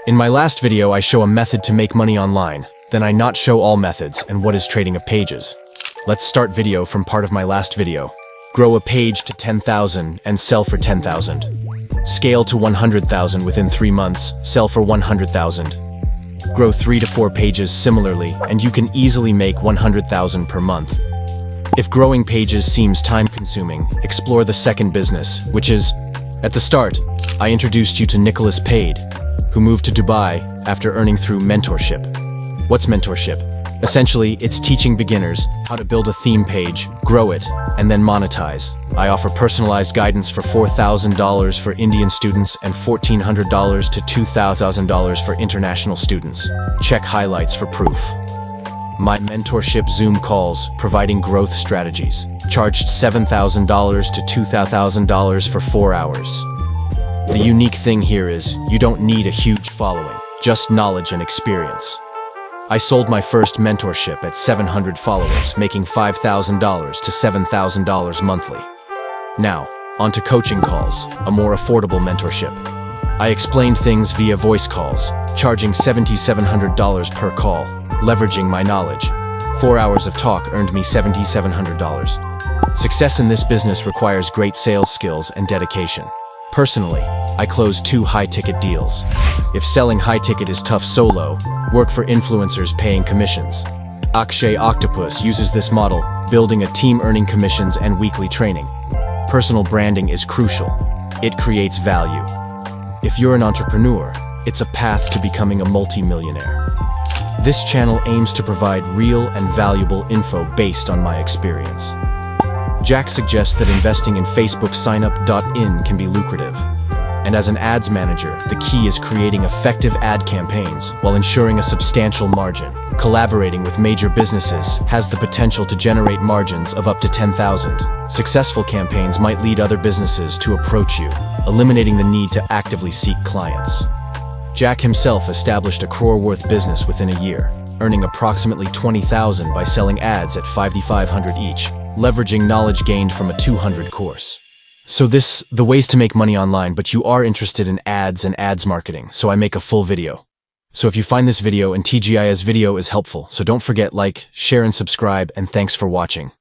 In my last video, I show a method to make money online. Then I not show all methods and what is trading of pages. Let's start video from part of my last video. Grow a page to 10,000 and sell for 10,000. Scale to 100,000 within 3 months, sell for 100,000. Grow 3 to 4 pages similarly, and you can easily make 100,000 per month. If growing pages seems time-consuming, explore the second business, which is, at the start, I introduced you to Nicholas Paid, who moved to Dubai after earning through mentorship. What's mentorship? Essentially, it's teaching beginners how to build a theme page, grow it, and then monetize. I offer personalized guidance for $4,000 for Indian students and $1,400 to $2,000 for international students. Check highlights for proof. My mentorship Zoom calls, providing growth strategies. Charged $7,000 to $2,000 for 4 hours. The unique thing here is, you don't need a huge following, just knowledge and experience. I sold my first mentorship at 700 followers, making $5,000 to $7,000 monthly. Now, on to coaching calls, a more affordable mentorship. I explained things via voice calls, charging $7,700 per call, leveraging my knowledge. 4 hours of talk earned me $7,700. Success in this business requires great sales skills and dedication. Personally, I closed 2 high-ticket deals. If selling high-ticket is tough solo, work for influencers paying commissions. Akshay Octopus uses this model, building a team earning commissions and weekly training. Personal branding is crucial. It creates value. If you're an entrepreneur, it's a path to becoming a multi-millionaire. This channel aims to provide real and valuable info based on my experience. Jack suggests that investing in Facebook signup.in can be lucrative. And as an ads manager, the key is creating effective ad campaigns while ensuring a substantial margin. Collaborating with major businesses has the potential to generate margins of up to 10,000. Successful campaigns might lead other businesses to approach you, eliminating the need to actively seek clients. Jack himself established a crore-worth business within a year, earning approximately 20,000 by selling ads at 5,500 each, leveraging knowledge gained from a 200 course. So the ways to make money online, but you are interested in ads and ads marketing, so I make a full video. So if you find this video and TGI's video is helpful, so don't forget like, share and subscribe, and thanks for watching.